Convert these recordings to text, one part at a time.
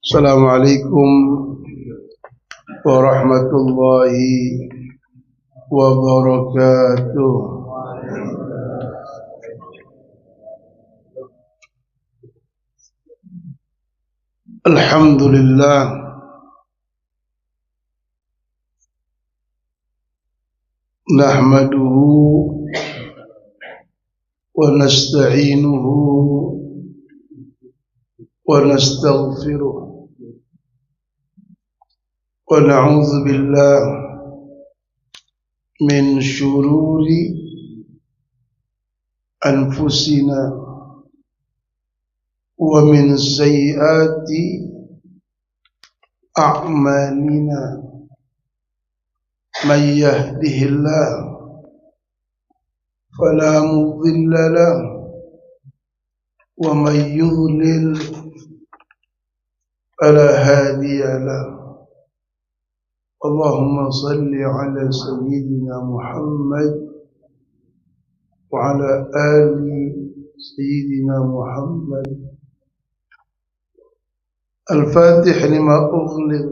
Assalamualaikum warahmatullahi wabarakatuh. Alhamdulillah nahmaduhu wa nasta'inuhu wa nastaghfiruh wa na'udzu billahi min syururi anfusina wa min sayyiati a'malina may yahdihillahu fala mudilla lahu wa may yudlil fala hadiya lahu. Allahumma salli ala sayyidina Muhammad wa ala ali sayyidina Muhammad. Al-Fatih lima ughliq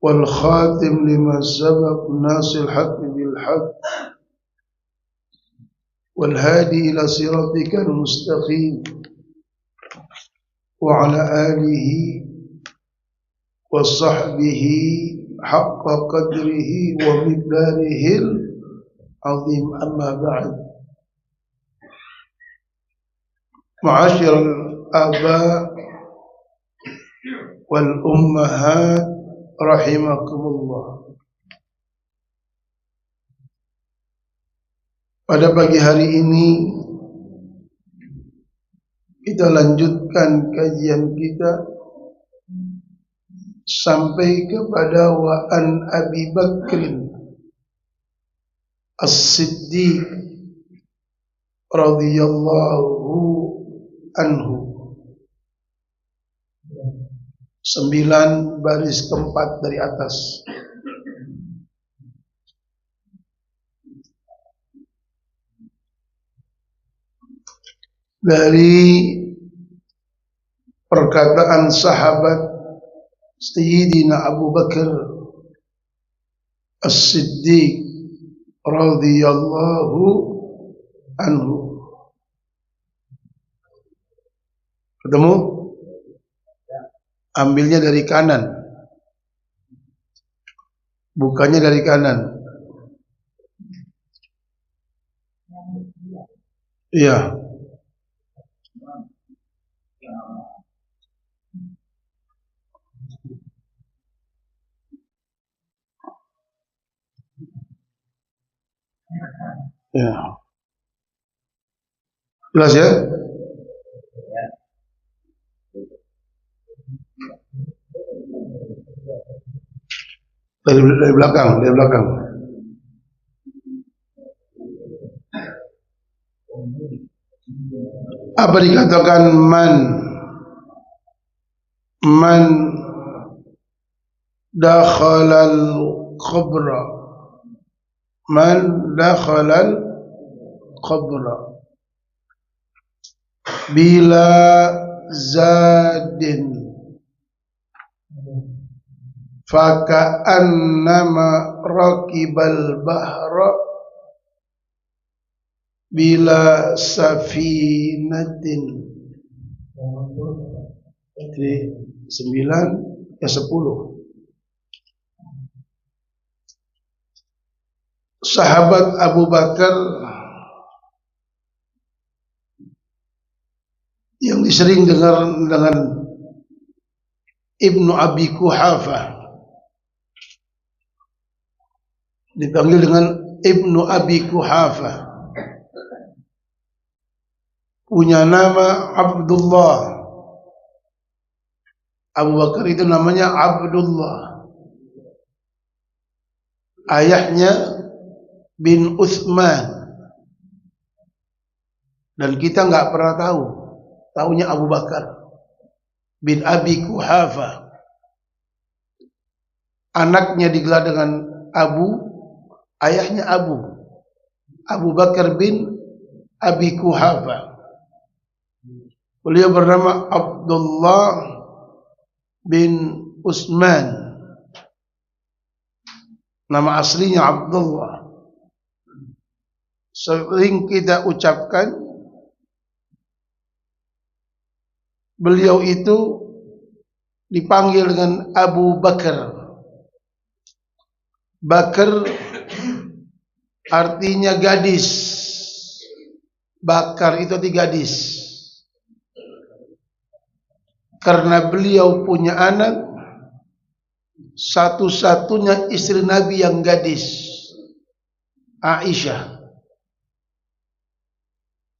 wal khatim lima sabaq nasil haqq bil haqq wal hadi ila siratikal mustaqim wa ala alihi wa sahbihi haqqa qadrihi wa miqdarihil azim. Amma ba'd. Ma'asyiral aba wal ummahat rahimakumullah. Pada pagi hari ini kita lanjutkan kajian kita sampai kepada wa an Abi Bakrin As-Siddiq radhiyallahu anhu. 9 baris keempat dari atas. Dari perkataan sahabat Sayyidina Abu Bakar As-Siddiq radhiyallahu anhu. Ketemu? Ambilnya dari kanan, bukannya dari kanan. Iya. Ya. Jelas ya? Dari belakang, dari belakang. Apa dikatakan man dakhalal qabra, man dakhalal qabra bila zadin faka'annama rakibal bahra bila safinatin. Jadi 9 ya 10. Sahabat Abu Bakar yang disering dengar dengan Ibnu Abi Quhafah, dipanggil dengan Ibnu Abi Quhafah, punya nama Abdullah. Abu Bakar itu namanya Abdullah. Ayahnya bin Utsman. Dan kita nggak pernah tahu. Taunya Abu Bakar bin Abi Quhafah. Anaknya digelar dengan Abu, ayahnya Abu Bakar bin Abi Quhafah. Beliau bernama Abdullah bin Utsman. Nama aslinya Abdullah. Sering kita ucapkan, beliau itu dipanggil dengan Abu Bakar. Bakar artinya gadis. Bakar itu arti gadis. Karena beliau punya anak, satu-satunya istri Nabi yang gadis, Aisyah.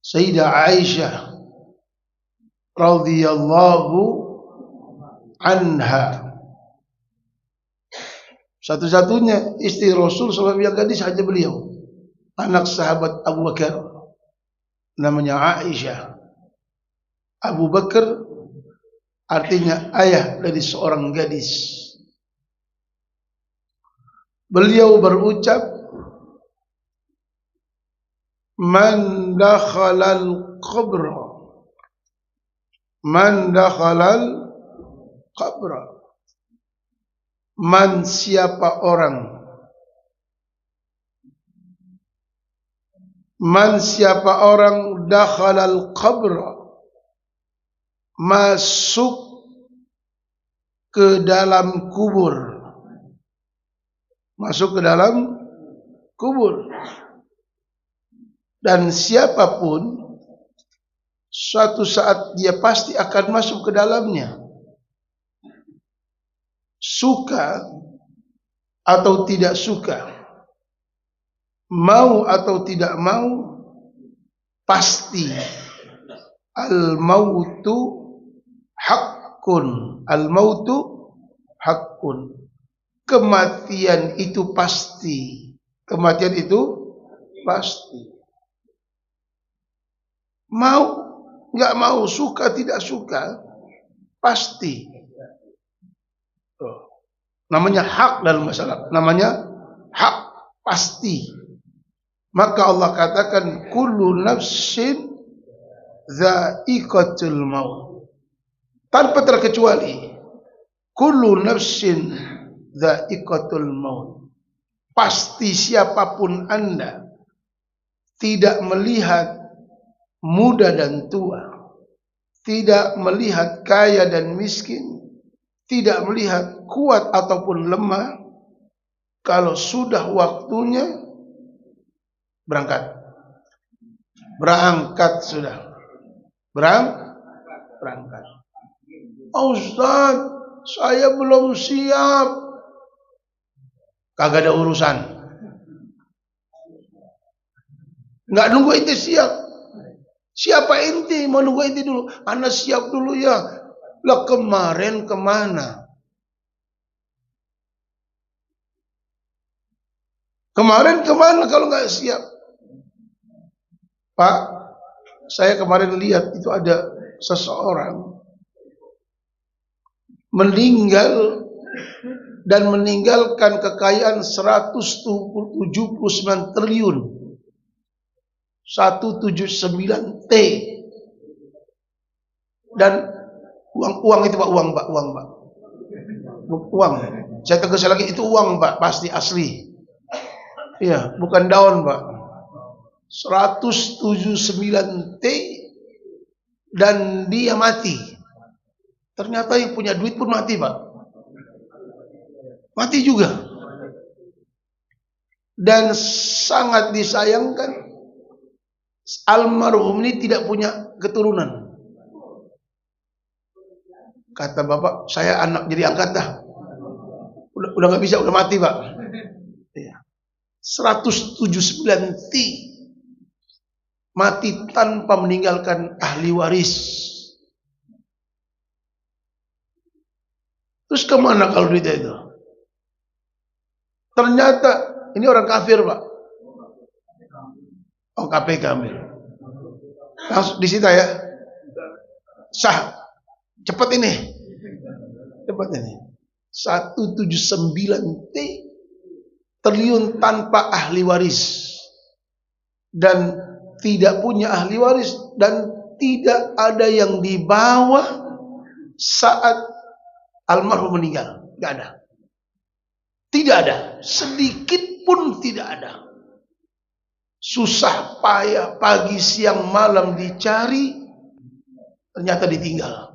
Sayyidah Aisyah radhiyallahu anha. Satu-satunya istri Rasul SAW yang gadis hanya beliau, anak sahabat Abu Bakar, namanya Aisyah. Abu Bakar artinya ayah dari seorang gadis. Beliau berucap, man dakhalal qabra, man dakhalal qabra, man siapa orang, man siapa orang dakhalal qabra, masuk ke dalam kubur, masuk ke dalam kubur. Dan siapapun suatu saat dia pasti akan masuk ke dalamnya, suka atau tidak suka, mau atau tidak mau, pasti. Al-mautu haqqun, al-mautu haqqun. Kematian itu pasti, kematian itu pasti. Mau, nggak mau, suka tidak suka, pasti. Namanya hak dalam masalah, namanya hak, pasti. Maka Allah katakan kullu nafsin dha'iqatul maut, tanpa terkecuali. Kullu nafsin dha'iqatul maut, pasti siapapun Anda, tidak melihat muda dan tua, tidak melihat kaya dan miskin, tidak melihat kuat ataupun lemah, kalau sudah waktunya berangkat. Berangkat sudah. Berangkat. Oh, Ustaz, saya belum siap. Kagak ada urusan. Nggak nunggu ente siap. Siapa ente? Mau nunggu ente dulu. Anda siap dulu ya. Lah kemarin kemana? Kemarin kemana kalau nggak siap? Pak, saya kemarin lihat itu ada seseorang meninggal dan meninggalkan kekayaan 179 triliun. 179 T. Dan uang itu Pak, uang Pak. Uang. Saya tegas lagi, itu uang Pak, pasti asli. Iya, bukan daun Pak. 179 T dan dia mati. Ternyata yang punya duit pun mati Pak. Mati juga. Dan sangat disayangkan, almarhum ini tidak punya keturunan. Kata bapak, saya anak jadi angkat dah. Udah nggak bisa, udah mati Pak. 179 T mati tanpa meninggalkan ahli waris. Terus kemana kalau duitnya itu? Ternyata ini orang kafir Pak. Oh, KPK ambil. Langsung disita ya. Sah. Cepat ini. 179 triliun tanpa ahli waris. Dan tidak punya ahli waris dan tidak ada yang dibawa saat almarhum meninggal. Tidak ada. Tidak ada. Sedikit pun tidak ada. Susah payah pagi siang malam dicari, ternyata ditinggal.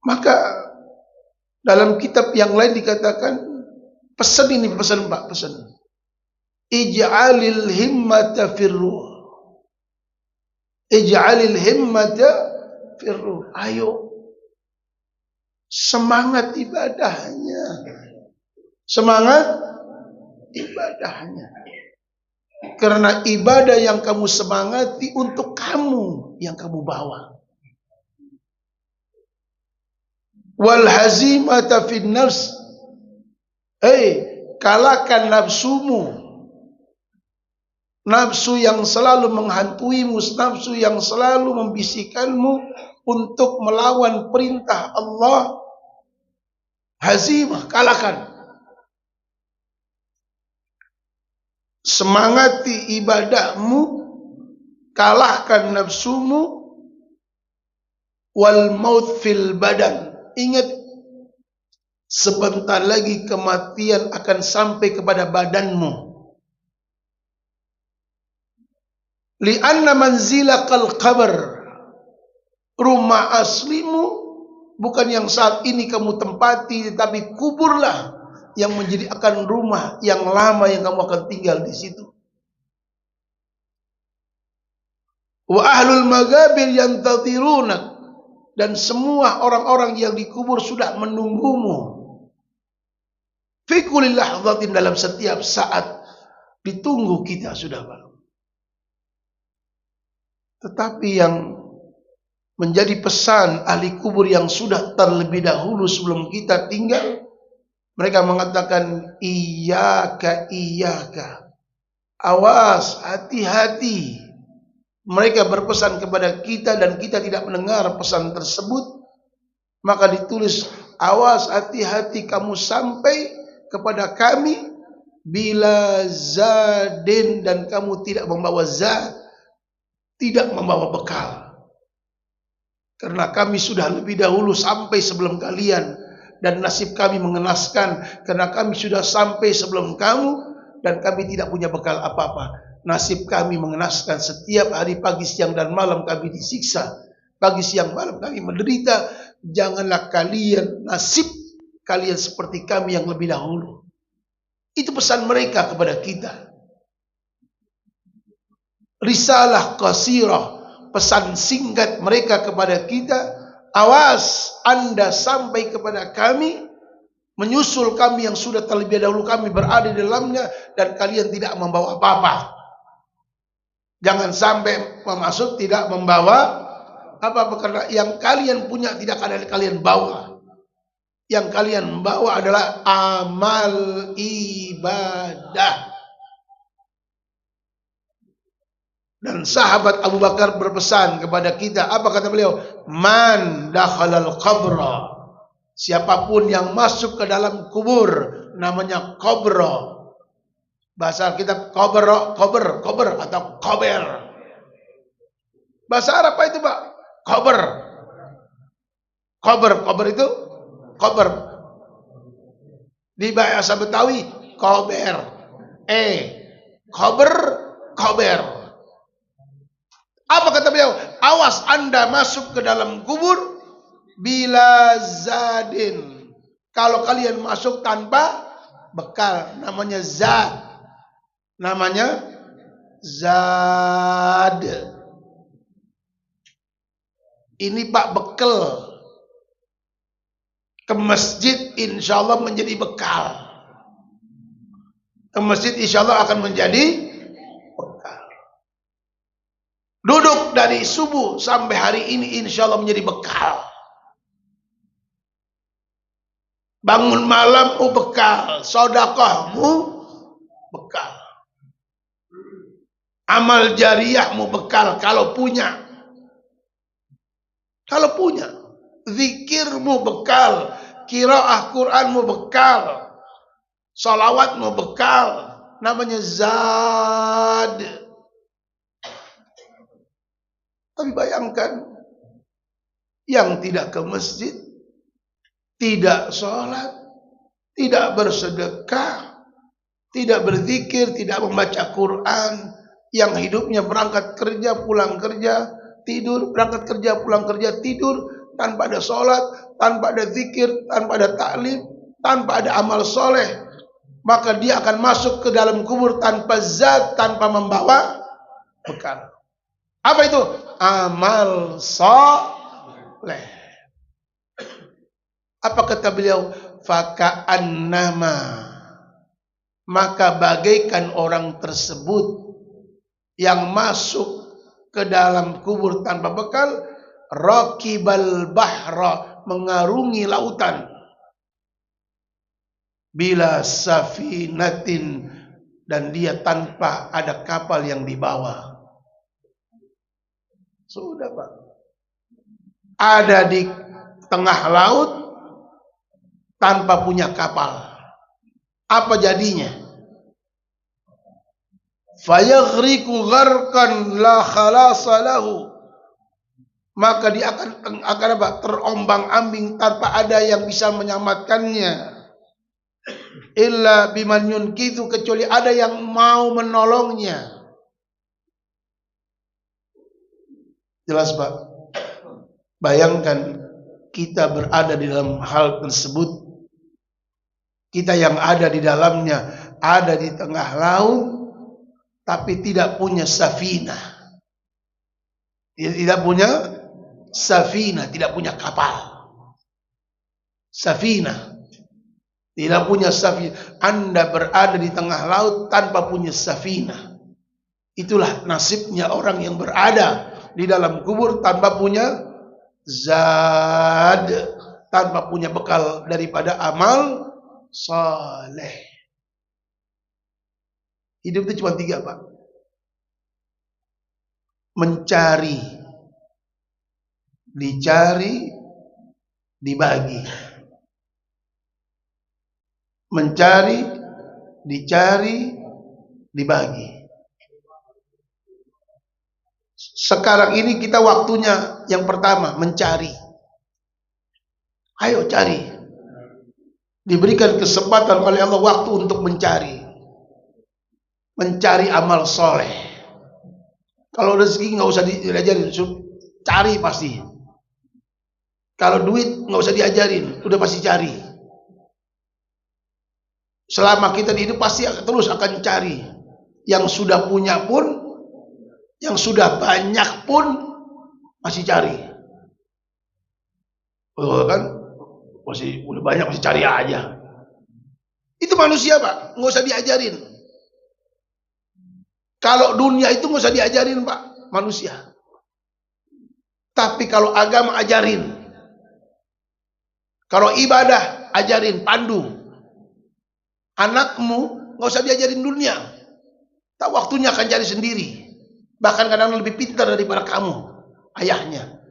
Maka dalam kitab yang lain dikatakan, pesan ini, pesan Pak, pesan. Ij'alil himmata firruh. Ij'alil himmata firruh. Ayo, semangat ibadahnya. Semangat ibadahnya. Karena ibadah yang kamu semangati untuk kamu yang kamu bawa. Wal hazimata fin nafs. Kalahkan nafsumu. Nafsu yang selalu menghantuimu, nafsu yang selalu membisikkanmu untuk melawan perintah Allah. Hazimah, kalahkan. Semangati ibadahmu, kalahkan nafsumu. Wal maut fil badan. Ingat, sebentar lagi kematian akan sampai kepada badanmu. Li'anna manzilakal qabr. Rumah aslimu bukan yang saat ini kamu tempati, tetapi kuburlah yang menjadi akan rumah yang lama yang kamu akan tinggal di situ. Wa ahlul magabir yantadhirunak. Dan semua orang-orang yang dikubur sudah menunggumu. Fi kulli lahzatin, dalam setiap saat ditunggu kita sudah, Pak. Tetapi yang menjadi pesan ahli kubur yang sudah terlebih dahulu sebelum kita tinggal, mereka mengatakan iyyaka iyyaka. Awas, hati-hati. Mereka berpesan kepada kita dan kita tidak mendengar pesan tersebut. Maka ditulis, awas, hati-hati kamu sampai kepada kami bila zadin, dan kamu tidak membawa zad, tidak membawa bekal. Karena kami sudah lebih dahulu sampai sebelum kalian, dan nasib kami mengenaskan karena kami sudah sampai sebelum kamu dan kami tidak punya bekal apa-apa. Nasib kami mengenaskan, setiap hari pagi siang dan malam kami disiksa, pagi siang malam kami menderita. Janganlah kalian, nasib kalian seperti kami yang lebih dahulu. Itu pesan mereka kepada kita. Risalah qasirah, pesan singkat mereka kepada kita. Awas, Anda sampai kepada kami, menyusul kami yang sudah terlebih dahulu kami berada di dalamnya, dan kalian tidak membawa apa-apa. Jangan sampai masuk tidak membawa apa-apa, karena yang kalian punya tidak ada kalian bawa. Yang kalian bawa adalah amal ibadah. Dan sahabat Abu Bakar berpesan kepada kita, apa kata beliau? Man dakhalal qabra. Siapapun yang masuk ke dalam kubur, namanya qabra. Bahasa kita kober atau kober. Bahasa Arab apa itu, Pak? Kober itu kober. Di bahasa Betawi kober. Kober. Apa kata beliau? Awas Anda masuk ke dalam kubur bila zadin. Kalau kalian masuk tanpa bekal, namanya zad. Namanya zad. Ini Pak bekal. Ke masjid insya Allah menjadi bekal. Ke masjid insya Allah akan menjadi bekal. Duduk dari subuh sampai hari ini insya Allah menjadi bekal. Bangun malammu bekal. Sedekahmu bekal. Amal jariyahmu bekal kalau punya. Kalau punya. Zikirmu bekal. Qiraah Qur'anmu bekal. Salawatmu bekal. Namanya zad. Tapi bayangkan, yang tidak ke masjid, tidak sholat, tidak bersedekah, tidak berzikir, tidak membaca Quran, yang hidupnya berangkat kerja, pulang kerja, tidur, berangkat kerja, pulang kerja, tidur, tanpa ada sholat, tanpa ada zikir, tanpa ada taklim, tanpa ada amal soleh, maka dia akan masuk ke dalam kubur tanpa zat, tanpa membawa bekal. Apa itu? Amal soleh. Apa kata beliau? Faka'annama, maka bagaikan orang tersebut yang masuk ke dalam kubur tanpa bekal, raqibal bahra, mengarungi lautan, bila safinatin, dan dia tanpa ada kapal yang dibawa. Sudah Pak, ada di tengah laut tanpa punya kapal. Apa jadinya? Fayaghriqu gharqan la khalasa lahu, maka dia akan apa? Terombang-ambing tanpa ada yang bisa menyelamatkannya. Illa biman yunqidhu, kecuali ada yang mau menolongnya. Jelas Pak? Bayangkan kita berada di dalam hal tersebut. Kita yang ada di dalamnya, ada di tengah laut, tapi tidak punya safinah. Tidak punya safinah, tidak punya kapal. Safinah. Tidak punya safinah. Anda berada di tengah laut tanpa punya safinah. Itulah nasibnya orang yang berada di dalam kubur tanpa punya zad, tanpa punya bekal daripada amal saleh. Hidup itu cuma 3 Pak. Mencari, dicari, dibagi. Mencari, dicari, dibagi. Sekarang ini kita waktunya yang pertama mencari. Ayo cari. Diberikan kesempatan oleh Allah waktu untuk mencari. Mencari amal soleh. Kalau rezeki nggak usah diajarin, cari pasti. Kalau duit nggak usah diajarin, udah pasti cari. Selama kita di hidup pasti terus akan cari. Yang sudah punya pun, yang sudah banyak pun masih cari. Oh kan? Masih udah banyak masih cari aja. Itu manusia Pak, nggak usah diajarin. Kalau dunia itu nggak usah diajarin Pak, manusia. Tapi kalau agama ajarin, kalau ibadah ajarin, pandu. Anakmu nggak usah diajarin dunia, tak waktunya akan cari sendiri. Bahkan kadang lebih pintar daripada kamu, ayahnya.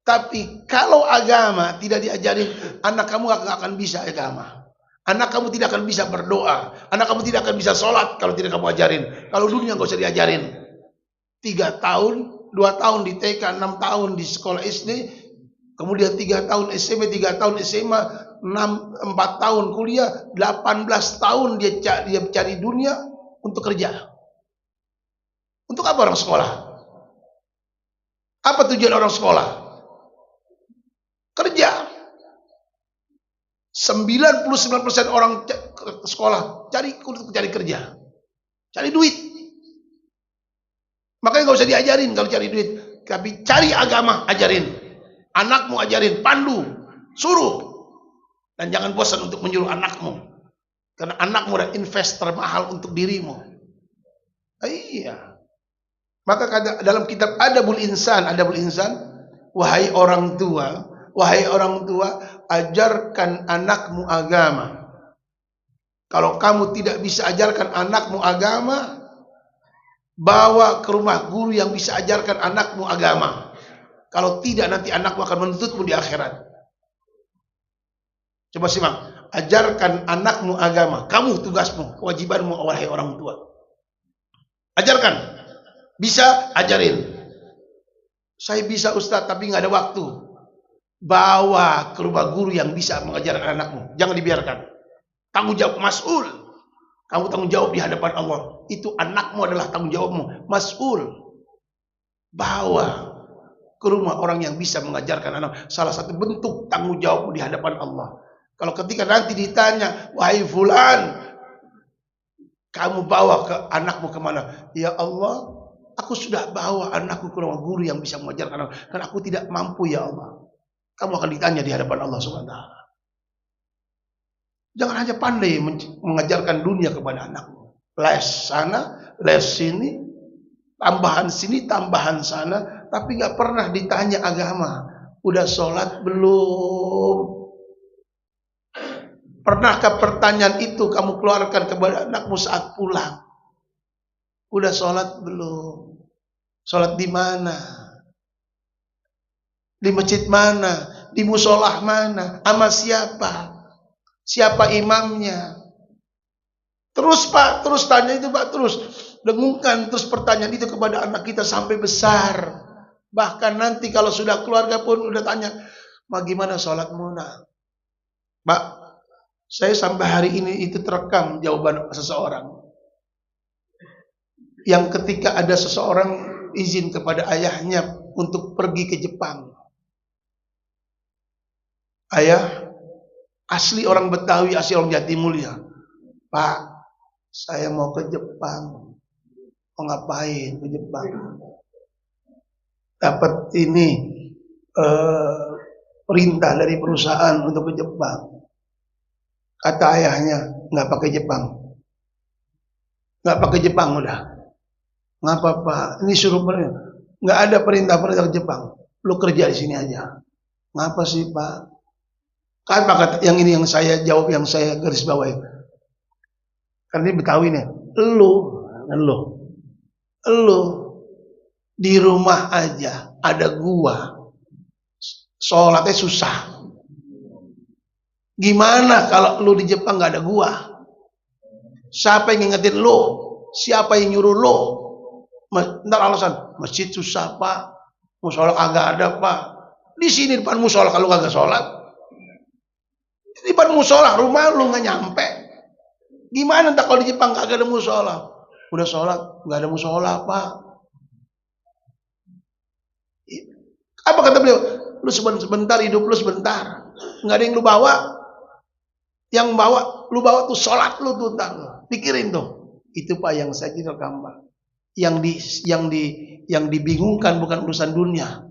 Tapi kalau agama tidak diajarin, anak kamu gak akan bisa agama. Anak kamu tidak akan bisa berdoa. Anak kamu tidak akan bisa sholat kalau tidak kamu ajarin. Kalau dunia gak usah diajarin. 3 tahun, 2 tahun di TK, 6 tahun di sekolah SD, kemudian 3 tahun SMP, 3 tahun SMA, 4 tahun kuliah, 18 tahun dia cari dunia untuk kerja. Untuk apa orang sekolah? Apa tujuan orang sekolah? Kerja. 99% orang sekolah cari kerja, cari duit. Makanya gak usah diajarin kalau cari duit, tapi cari agama, ajarin. Anakmu ajarin, pandu, suruh. Dan jangan bosan untuk menyuruh anakmu, karena anakmu adalah investor mahal untuk dirimu. Iya. Maka dalam kitab Adabul Insan, wahai orang tua, ajarkan anakmu agama. Kalau kamu tidak bisa ajarkan anakmu agama, bawa ke rumah guru yang bisa ajarkan anakmu agama. Kalau tidak, nanti anakmu akan menuntutmu di akhirat. Coba simak, ajarkan anakmu agama. Kamu tugasmu, kewajibanmu, wahai orang tua. Ajarkan. Bisa, ajarin. Saya bisa Ustaz, tapi nggak ada waktu. Bawa ke rumah guru yang bisa mengajarkan anakmu. Jangan dibiarkan. Tanggung jawab mas'ul. Kamu tanggung jawab di hadapan Allah. Itu anakmu adalah tanggung jawabmu. Mas'ul. Bawa ke rumah orang yang bisa mengajarkan anak. Salah satu bentuk tanggung jawabmu di hadapan Allah. Kalau ketika nanti ditanya, wahai fulan, kamu bawa ke anakmu kemana? Ya Allah, aku sudah bawa anakku ke rumah guru yang bisa mengajarkan anak. Karena aku tidak mampu ya Allah. Kamu akan ditanya di hadapan Allah Subhanahu wa taala. Jangan hanya pandai mengajarkan dunia kepada anakmu. Les sana, les sini, tambahan sini, tambahan sana, tapi nggak pernah ditanya agama. Udah sholat belum? Pernahkah pertanyaan itu kamu keluarkan kepada anakmu saat pulang? Udah sholat belum? Sholat di mana? Di masjid mana? Di musolah mana? Sama siapa? Siapa imamnya? Terus Pak, terus tanya itu Pak, terus dengungkan terus pertanyaan itu kepada anak kita sampai besar. Bahkan nanti kalau sudah keluarga pun udah tanya, bagaimana sholatmu nak? Pak, saya sampai hari ini itu terekam jawaban seseorang. Yang ketika ada seseorang izin kepada ayahnya untuk pergi ke Jepang. Ayah, asli orang Betawi, asli orang Jatimulya. Pak, saya mau ke Jepang. Mau ngapain ke Jepang? Dapat ini perintah dari perusahaan untuk ke Jepang. Kata ayahnya, nggak pakai Jepang. Nggak pakai Jepang udah. Ngapa Pak? Ini suruh perintah. Nggak ada perintah-perintah ke Jepang. Lu kerja di sini aja. Ngapa sih Pak? Kan Pak, yang ini yang saya jawab, yang saya garis bawahi. Karena ini Betawi nih. Lu di rumah aja ada gua, sholatnya susah. Gimana kalau lu di Jepang nggak ada gua? Siapa yang ngingetin lu? Siapa yang nyuruh lu? Ntar alasan masjid susah Pak, musola kagak ada Pak. Di sini depan musola kalau kagak sholat, di depan musola rumah lu nggak nyampe. Gimana ntar kalau di Jepang kagak ada musola? Udah sholat nggak ada musola Pak. Apa kata beliau? Lu sebentar hidup lu sebentar, nggak ada yang lu bawa. Yang bawa, lu bawa tuh sholat lu tuh ntar. Pikirin tuh. Itu Pak yang saya kira gambar. Yang dibingungkan bukan urusan dunia.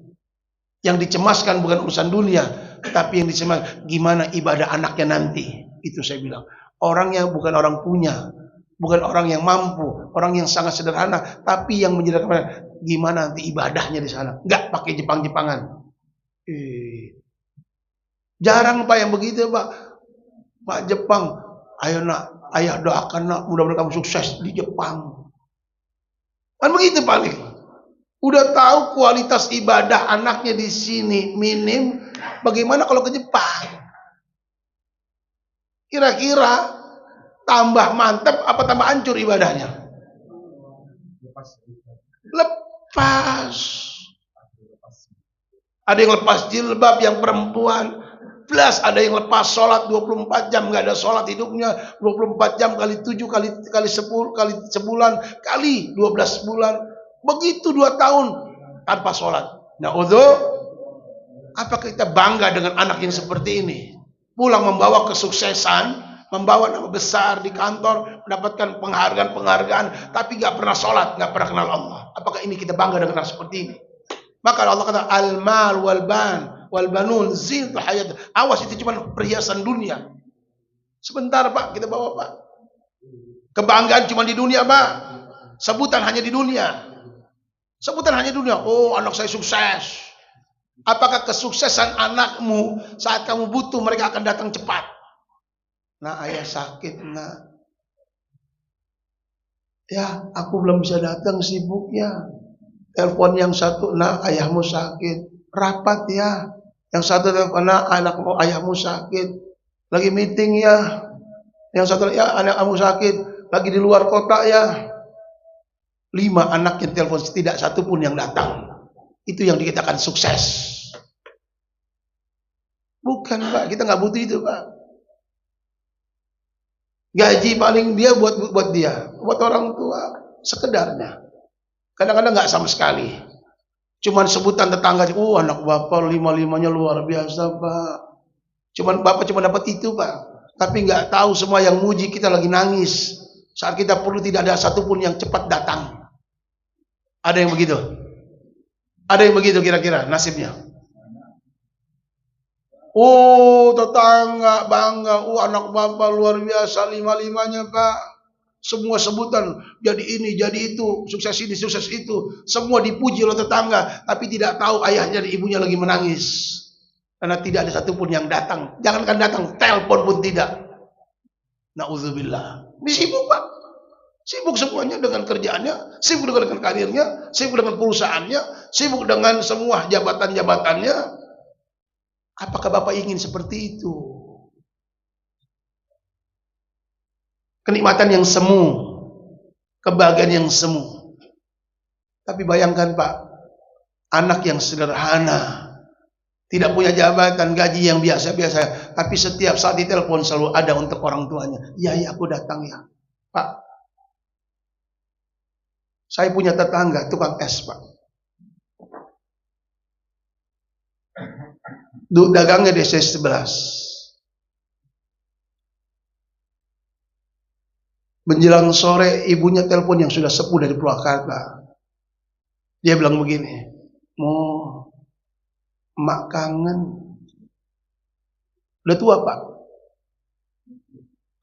Yang dicemaskan bukan urusan dunia, tapi yang dicemaskan gimana ibadah anaknya nanti. Itu saya bilang. Orangnya bukan orang punya, bukan orang yang mampu, orang yang sangat sederhana, tapi yang menjadikan gimana nanti ibadahnya di sana. Enggak pakai Jepang-Jepangan. Jarang Pak yang begitu Pak. Pak Jepang, ayo nak, ayah doakan nak, mudah-mudahan kamu sukses di Jepang. Kan begitu paling. Udah tahu kualitas ibadah anaknya di sini minim, bagaimana kalau ke Jepang? Kira-kira tambah mantap apa tambah hancur ibadahnya? Lepas. Ada yang lepas jilbab yang perempuan. Plus ada yang lepas sholat 24 jam, nggak ada sholat hidupnya 24 jam kali 7 kali 10 kali sebulan kali 12 bulan, begitu 2 tahun tanpa sholat. Nah, apakah kita bangga dengan anak yang seperti ini? Pulang membawa kesuksesan, membawa nama besar di kantor, mendapatkan penghargaan, tapi nggak pernah sholat, nggak pernah kenal Allah. Apakah ini kita bangga dengan anak seperti ini? Maka Allah kata al-mal wal banun zinatul hayat. Awas, itu cuma perhiasan dunia. Sebentar Pak, kita bawa Pak. Kebanggaan cuma di dunia Pak. Sebutan hanya di dunia. Sebutan hanya di dunia. Oh, anak saya sukses. Apakah kesuksesan anakmu saat kamu butuh mereka akan datang cepat? Nah, ayah sakit nak. Ya, aku belum bisa datang, sibuk ya. Telepon yang satu, nah ayahmu sakit, rapat ya. Yang satu telepon, nah anakmu ayahmu sakit, lagi meeting ya. Yang satu, ya anakmu sakit, lagi di luar kota ya. 5 anak yang telepon, tidak satu pun yang datang. Itu yang dikatakan sukses. Bukan Pak, kita nggak butuh itu Pak. Gaji paling dia buat dia, buat orang tua sekedarnya. Kadang-kadang nggak sama sekali. Cuman sebutan tetangga, anak bapak lima-limanya luar biasa Pak. Cuman bapak cuma dapat itu Pak. Tapi nggak tahu semua yang muji kita lagi nangis. Saat kita perlu tidak ada satupun yang cepat datang. Ada yang begitu? Ada yang begitu kira-kira nasibnya? Tetangga bangga, anak bapak luar biasa lima-limanya Pak. Semua sebutan jadi ini, jadi itu, sukses ini, sukses itu. Semua dipuji oleh tetangga, tapi tidak tahu ayahnya dan ibunya lagi menangis. Karena tidak ada satupun yang datang. Jangankan datang, telepon pun tidak. Na'udzubillah. Ini sibuk Pak. Sibuk semuanya dengan kerjaannya, sibuk dengan karirnya, sibuk dengan perusahaannya, sibuk dengan semua jabatan-jabatannya. Apakah Bapak ingin seperti itu? Kenikmatan yang semu, kebahagiaan yang semu. Tapi bayangkan Pak, anak yang sederhana, tidak punya jabatan, gaji yang biasa-biasa, tapi setiap saat ditelepon selalu ada untuk orang tuanya. Ya, aku datang ya. Pak, saya punya tetangga tukang es Pak. Dagangnya di C11. Menjelang sore ibunya telepon yang sudah sepuh dari Purwakarta. Dia bilang begini, emak kangen. Udah tua Pak.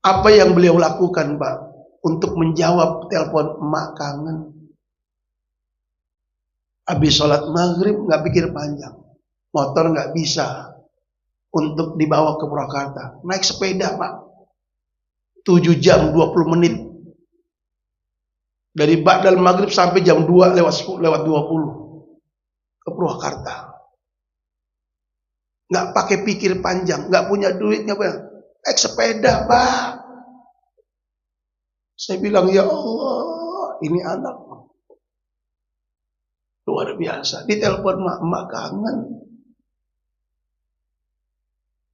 Apa yang beliau lakukan Pak untuk menjawab telepon emak kangen? Habis sholat maghrib nggak pikir panjang. Motor nggak bisa untuk dibawa ke Purwakarta. Naik sepeda Pak. 7 jam 20 menit. Dari ba'dal maghrib sampai jam 2 lewat 20 ke Purwakarta. Nggak pakai pikir panjang, nggak punya duitnya Pak. Naik sepeda Pak. Saya bilang ya Allah, ini anak luar biasa. Ditelepon emak kangen.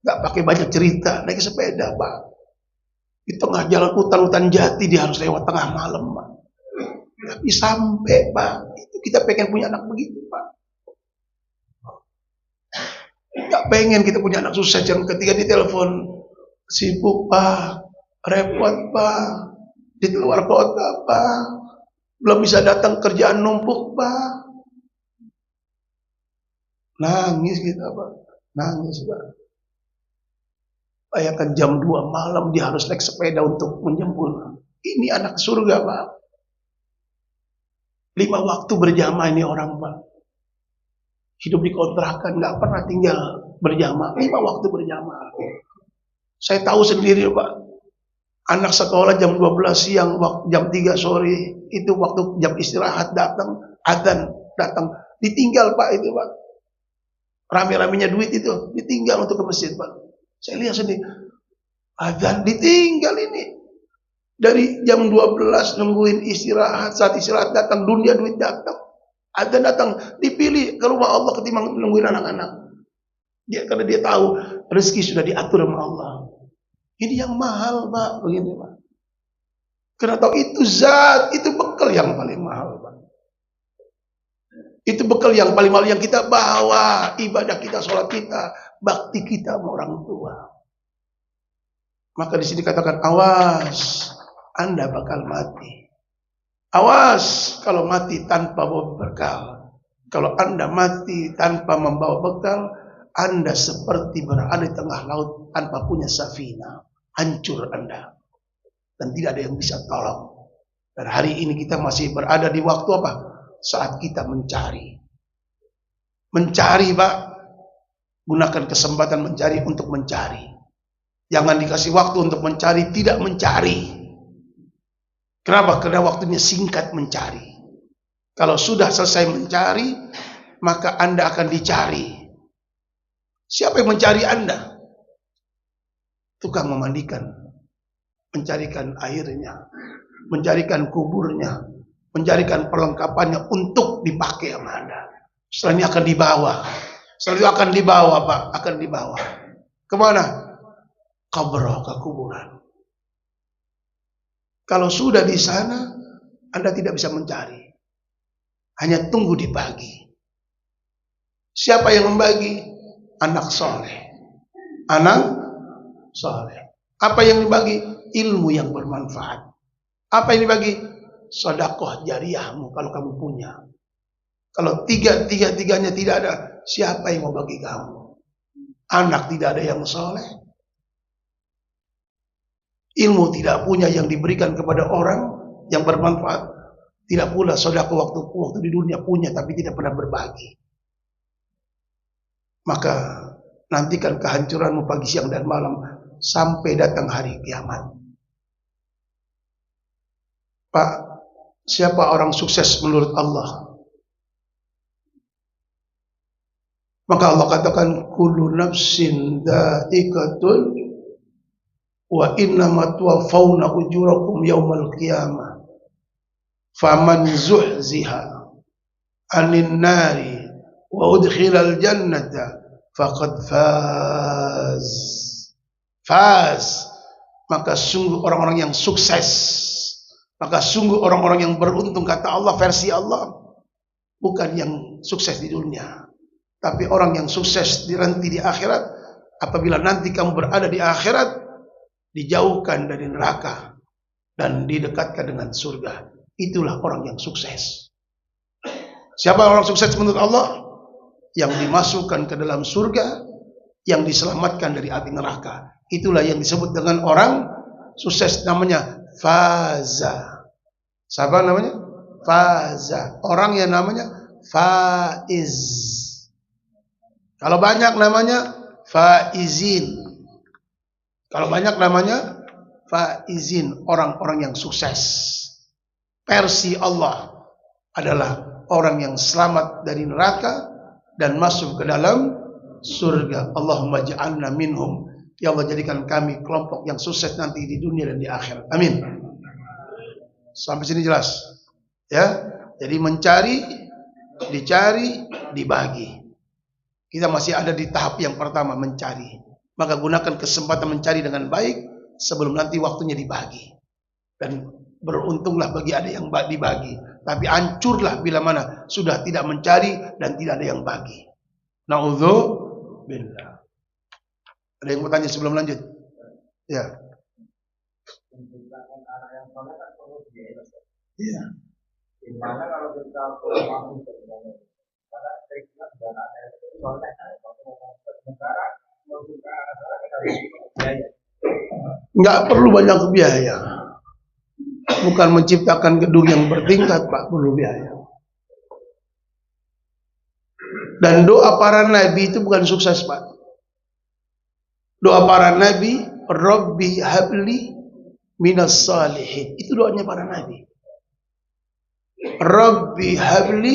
Gak pakai banyak cerita, naik sepeda Pak. Di tengah jalan hutan-hutan jati dia harus lewat tengah malam Pak. Tapi sampai Pak, itu kita pengen punya anak begitu Pak. Gak pengen kita punya anak sukses yang ketika ditelepon sibuk Pak, repot Pak, di luar kota Pak, belum bisa datang kerjaan numpuk Pak. Nangis kita Pak, nangis Pak. Bayangkan jam 2 malam dia harus naik sepeda untuk menjemput. Ini anak surga Pak. 5 waktu berjamaah ini orang Pak. Hidup di kontrakan, gak pernah tinggal berjamaah. 5 waktu berjamaah. Saya tahu sendiri Pak. Anak sekolah jam 12 siang, jam 3 sore. Itu waktu jam istirahat datang, adzan datang. Ditinggal Pak itu Pak. Rame-ramenya duit itu, ditinggal untuk ke masjid Pak. Saya lihat sendiri, adzan ditinggal ini. Dari jam 12 nungguin istirahat, saat istirahat datang, dunia duit datang. Adzan datang, dipilih ke rumah Allah ketimbang nungguin anak-anak. Karena dia tahu rezeki sudah diatur sama Allah. Ini yang mahal Pak, begini Pak. Karena tahu itu zat, itu bekal yang paling mahal Pak. Itu bekal yang paling mahal yang kita bawa, ibadah kita, sholat kita, bakti kita sama orang tua. Maka di sini katakan awas, Anda bakal mati. Awas kalau mati tanpa bawa bekal. Kalau Anda mati tanpa membawa bekal, Anda seperti berada di tengah laut tanpa punya safina. Hancur Anda. Dan tidak ada yang bisa tolong. Dan hari ini kita masih berada di waktu apa? Saat kita mencari. Mencari Pak. Gunakan kesempatan mencari untuk mencari. Jangan dikasih waktu untuk mencari, tidak mencari. Kenapa? Karena waktunya singkat mencari. Kalau sudah selesai mencari, maka Anda akan dicari. Siapa yang mencari Anda? Tukang memandikan, mencarikan airnya, mencarikan kuburnya, mencarikan perlengkapannya untuk dipakai sama Anda. Setelah ini akan dibawa. Setelah itu akan dibawa, Pak. Akan dibawa. Kemana? Kabroh, ke kuburan. Kalau sudah di sana, Anda tidak bisa mencari. Hanya tunggu dibagi. Siapa yang membagi? Anak soleh. Anak soleh. Apa yang dibagi? Ilmu yang bermanfaat. Apa yang dibagi? Sedekah jariyahmu kalau kamu punya. Kalau tiga-tiganya tidak ada, siapa yang mau bagi kamu? Anak tidak ada yang soleh. Ilmu tidak punya yang diberikan kepada orang yang bermanfaat. Tidak pula sedekah waktu di dunia punya tapi tidak pernah berbagi. Maka nantikan kehancuranmu pagi, siang, dan malam sampai datang hari kiamat. Pak, siapa orang sukses menurut Allah? Maka Allah katakan kullu nafsin dha'iqatul wa innama tuwaffawna ujurakum yaumal qiyamah. Faman zuhziha 'anil nari wa udkhilal jannata faqad faz. Faz. Maka sungguh orang-orang yang sukses. Maka sungguh orang-orang yang beruntung, kata Allah, versi Allah. Bukan yang sukses di dunia, tapi orang yang sukses nanti di akhirat. Apabila nanti kamu berada di akhirat, dijauhkan dari neraka dan didekatkan dengan surga. Itulah orang yang sukses. Siapa orang sukses menurut Allah? Yang dimasukkan ke dalam surga, yang diselamatkan dari api neraka. Itulah yang disebut dengan orang sukses, namanya faza. Siapa namanya? Faza. Orang yang namanya faiz. Kalau banyak namanya faizin. Kalau banyak namanya faizin, orang-orang yang sukses. Versi Allah adalah orang yang selamat dari neraka dan masuk ke dalam surga. Allahumma ja'alna minhum. Ya Allah, jadikan kami kelompok yang sukses nanti di dunia dan di akhirat. Amin. Sampai sini jelas? Ya. Jadi mencari, dicari, dibagi. Kita masih ada di tahap yang pertama, mencari. Maka gunakan kesempatan mencari dengan baik sebelum nanti waktunya dibagi. Dan beruntunglah bagi ada yang dibagi. Tapi hancurlah bila mana sudah tidak mencari dan tidak ada yang bagi. Na'udzubillah. Ada yang mau tanya sebelum lanjut? Ya. Iya. Gimana kalau kita mau karena kita sudah ada soalnya negara mau buka negara kita harus biaya. Nggak perlu banyak biaya. Bukan menciptakan gedung yang bertingkat, Pak, perlu biaya. Dan doa para nabi itu bukan sukses, Pak. Doa para nabi, Rabbi habli minas salihin. Itu doanya para nabi. Rabbi habli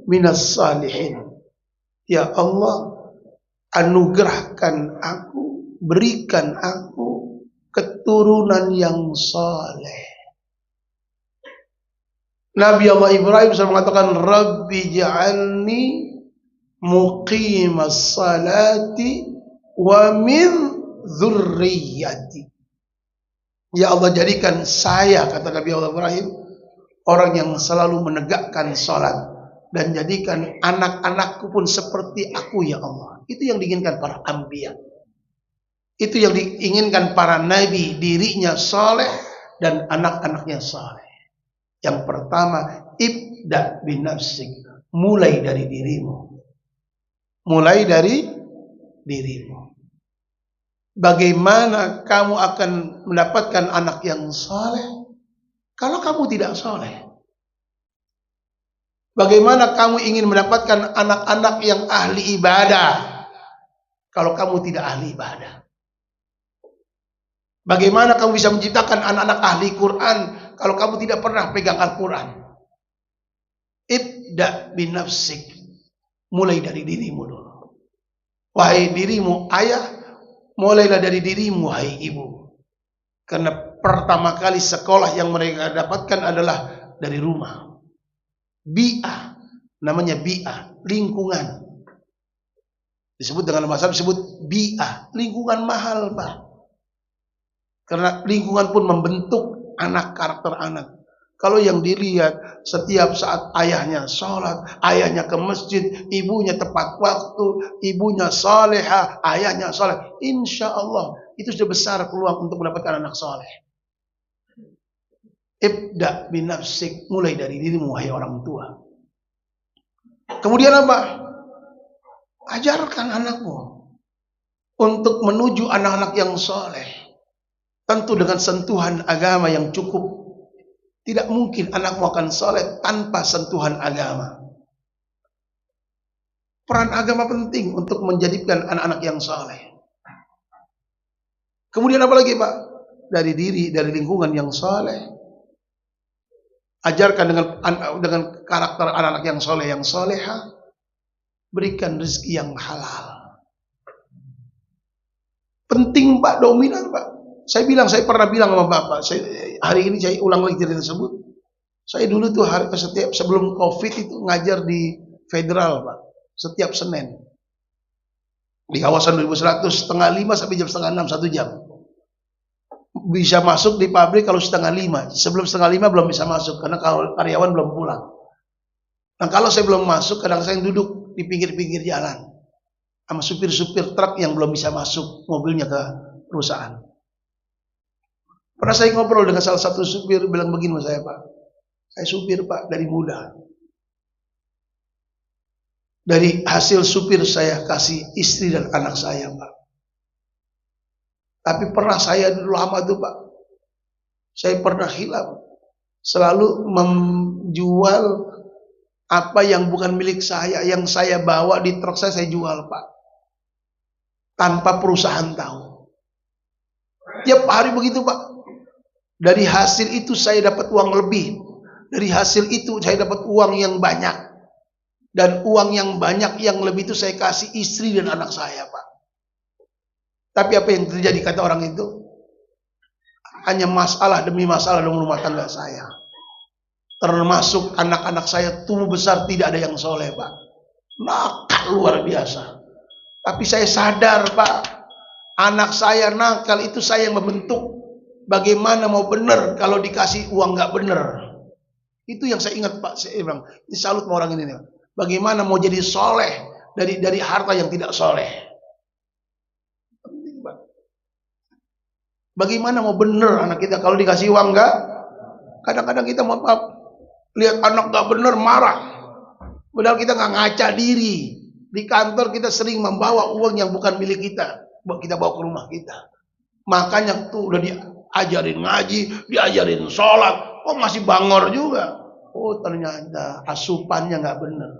minas salihin. Ya Allah, anugerahkan aku, berikan aku keturunan yang saleh. Nabi Allah Ibrahim sudah mengatakan, Rabbi ja'alni muqimas salati wa min dzurriyyati. Ya Allah, jadikan saya, kata Nabi Allah Ibrahim, orang yang selalu menegakkan salat, dan jadikan anak-anakku pun seperti aku, ya Allah. Itu yang diinginkan para anbiya. Itu yang diinginkan para nabi, dirinya saleh dan anak-anaknya saleh. Yang pertama, ibda binafsik, mulai dari dirimu. Mulai dari dirimu. Bagaimana kamu akan mendapatkan anak yang saleh kalau kamu tidak saleh? Bagaimana kamu ingin mendapatkan anak-anak yang ahli ibadah kalau kamu tidak ahli ibadah? Bagaimana kamu bisa menciptakan anak-anak ahli Quran kalau kamu tidak pernah pegang Al-Quran? Ibda binafsik, mulai dari dirimu dulu. Wahai dirimu ayah, mulailah dari dirimu, wahai ibu. Karena pertama kali sekolah yang mereka dapatkan adalah dari rumah. Bi'ah, Namanya bi'ah, lingkungan. Disebut dengan bahasa disebut bi'ah, lingkungan mahal, Pak. Karena lingkungan pun membentuk karakter anak. Kalau yang dilihat setiap saat ayahnya sholat, ayahnya ke masjid, ibunya tepat waktu, ibunya salehah, ayahnya saleh, insya Allah itu sudah besar peluang untuk mendapatkan anak saleh. Ibda binafsik, mulai dari dirimu wahai orang tua. Kemudian apa? Ajarkan anakmu untuk menuju anak-anak yang saleh. Tentu dengan sentuhan agama yang cukup. Tidak mungkin anakmu akan saleh tanpa sentuhan agama. Peran agama penting untuk menjadikan anak-anak yang saleh. Kemudian apa lagi, Pak? Dari diri, dari lingkungan yang saleh. Ajarkan dengan karakter anak-anak yang saleh, yang salehah. Berikan rezeki yang halal. Penting, Pak, dominan, Pak. Saya pernah bilang sama Bapak, hari ini saya ulang lagi cerita tersebut. Saya dulu tuh setiap sebelum Covid itu ngajar di Federal, Pak. Setiap Senin. Di kawasan 2100, 4:30 sampai jam 4:30, 1 jam. Bisa masuk di pabrik kalau 4:30. Sebelum 4:30 belum bisa masuk, karena kalau karyawan belum pulang. Nah kalau saya belum masuk, kadang saya duduk di pinggir-pinggir jalan. Sama supir-supir truk yang belum bisa masuk mobilnya ke perusahaan. Pernah saya ngobrol dengan salah satu supir, bilang begini sama saya, Pak. Saya supir, Pak, dari muda. Dari hasil supir saya kasih istri dan anak saya, Pak. Tapi pernah saya dulu lama tuh, Pak. Saya pernah hilaf. Selalu menjual apa yang bukan milik saya, yang saya bawa di truk saya jual, Pak. Tanpa perusahaan tahu. Tiap hari begitu, Pak. Dari hasil itu saya dapat uang lebih. Dari hasil itu saya dapat uang yang banyak. Dan uang yang banyak yang lebih itu saya kasih istri dan anak saya, Pak. Tapi apa yang terjadi kata orang itu? Hanya masalah demi masalah dalam rumah tangga saya. Termasuk anak-anak saya tumbuh besar tidak ada yang soleh, Pak. Nakal luar biasa. Tapi saya sadar, Pak. Anak saya nakal itu saya yang membentuk. Bagaimana mau benar kalau dikasih uang nggak benar? Itu yang saya ingat, Pak. Saya bilang, ini salut sama orang ini. Bagaimana mau jadi soleh dari harta yang tidak soleh? Penting, Pak. Bagaimana mau benar anak kita kalau dikasih uang nggak? Kadang-kadang kita mau lihat anak nggak benar marah. Padahal kita nggak ngaca diri. Di kantor kita sering membawa uang yang bukan milik kita. Kita bawa ke rumah kita. Makanya tuh udah diajarin ngaji, diajarin sholat, kok masih bangor juga. Oh ternyata asupannya nggak benar.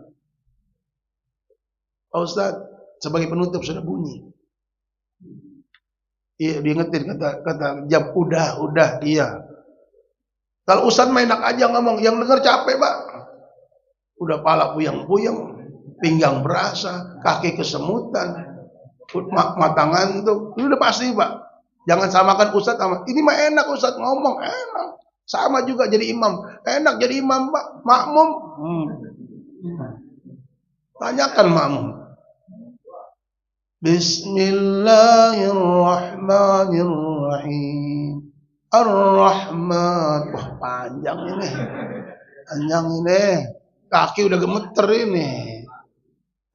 Pak Ustadz, sebagai penutup sudah bunyi. Iya, diingetin kata jam udah, iya. Kalau Ustadz main enak aja ngomong, yang denger capek, Pak. Udah pala puyeng-puyeng, pinggang berasa, kaki kesemutan, mata ngantuk. Itu udah pasti, Pak. Jangan samakan Ustadz sama ini mah enak Ustadz ngomong, enak. Sama juga jadi imam. Enak jadi imam, Pak. Makmum. Tanyakan makmum. Bismillahirrahmanirrahim. Ar-Rahman. Wah, panjang ini. Kaki udah gemeter ini.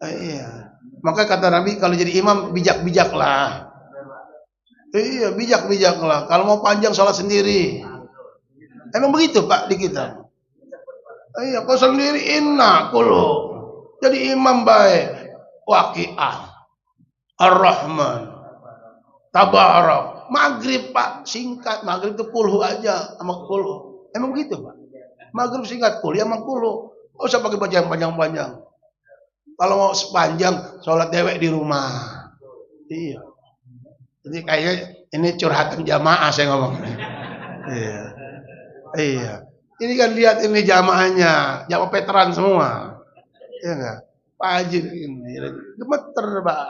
Iya. Maka kata Nabi kalau jadi imam bijak-bijaklah. Iya, bijak-bijaklah. Kalau mau panjang sholat sendiri. Emang begitu, Pak, di kita. Iya, kau sendiri inna kulu. Jadi imam baik. Waqi'ah. Ar-Rahman. Tabarak. Maghrib, Pak, singkat. Maghrib itu kulhu aja sama kulhu. Emang begitu, Pak? Maghrib singkat, kulhu sama kulhu. Gak usah pakai baju yang panjang-panjang. Kalau mau sepanjang, sholat dewek di rumah. Iya. Jadi kayaknya ini curhatan jamaah saya ngomong. Iya. Ini kan lihat ini jamaahnya, jamaah veteran semua. Iya enggak? Pak Haji ini gemeter, Pak.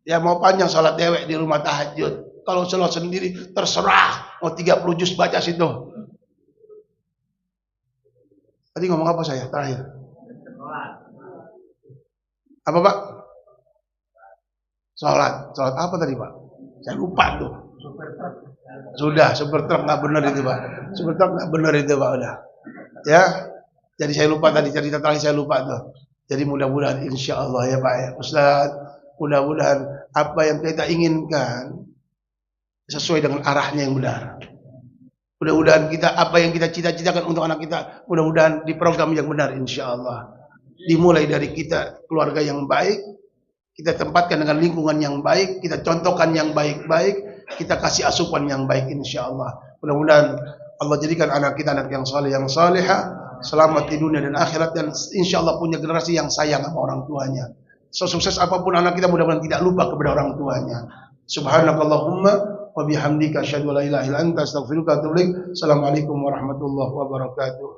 Ya mau panjang sholat dewek di rumah tahajud. Kalau sholat sendiri terserah mau 30 juz baca situ. Tadi ngomong apa saya terakhir? Apa Pak? Sholat apa tadi Pak? Saya lupa tuh. Sudah, super truk nggak benar itu Pak. Super truk nggak benar itu Pak udah. Ya, jadi saya lupa tadi cerita terakhir saya lupa tuh. Jadi mudah-mudahan insya Allah ya Pak ya Ustaz, mudah-mudahan apa yang kita inginkan sesuai dengan arahnya yang benar. Mudah-mudahan kita apa yang kita cita-citakan untuk anak kita, mudah-mudahan di program yang benar insya Allah. Dimulai dari kita keluarga yang baik, kita tempatkan dengan lingkungan yang baik, kita contohkan yang baik-baik, kita kasih asupan yang baik insya Allah. Mudah-mudahan Allah jadikan anak kita anak yang saleh, yang salihah, selamat di dunia dan akhirat, dan insya Allah punya generasi yang sayang sama orang tuanya. Sesukses apapun anak kita, mudah-mudahan tidak lupa kepada orang tuanya. Subhanakallahumma wa bihamdika asyhadu an la ilaha illa anta astaghfiruka wa atubu ilaik. Assalamualaikum warahmatullahi wabarakatuh.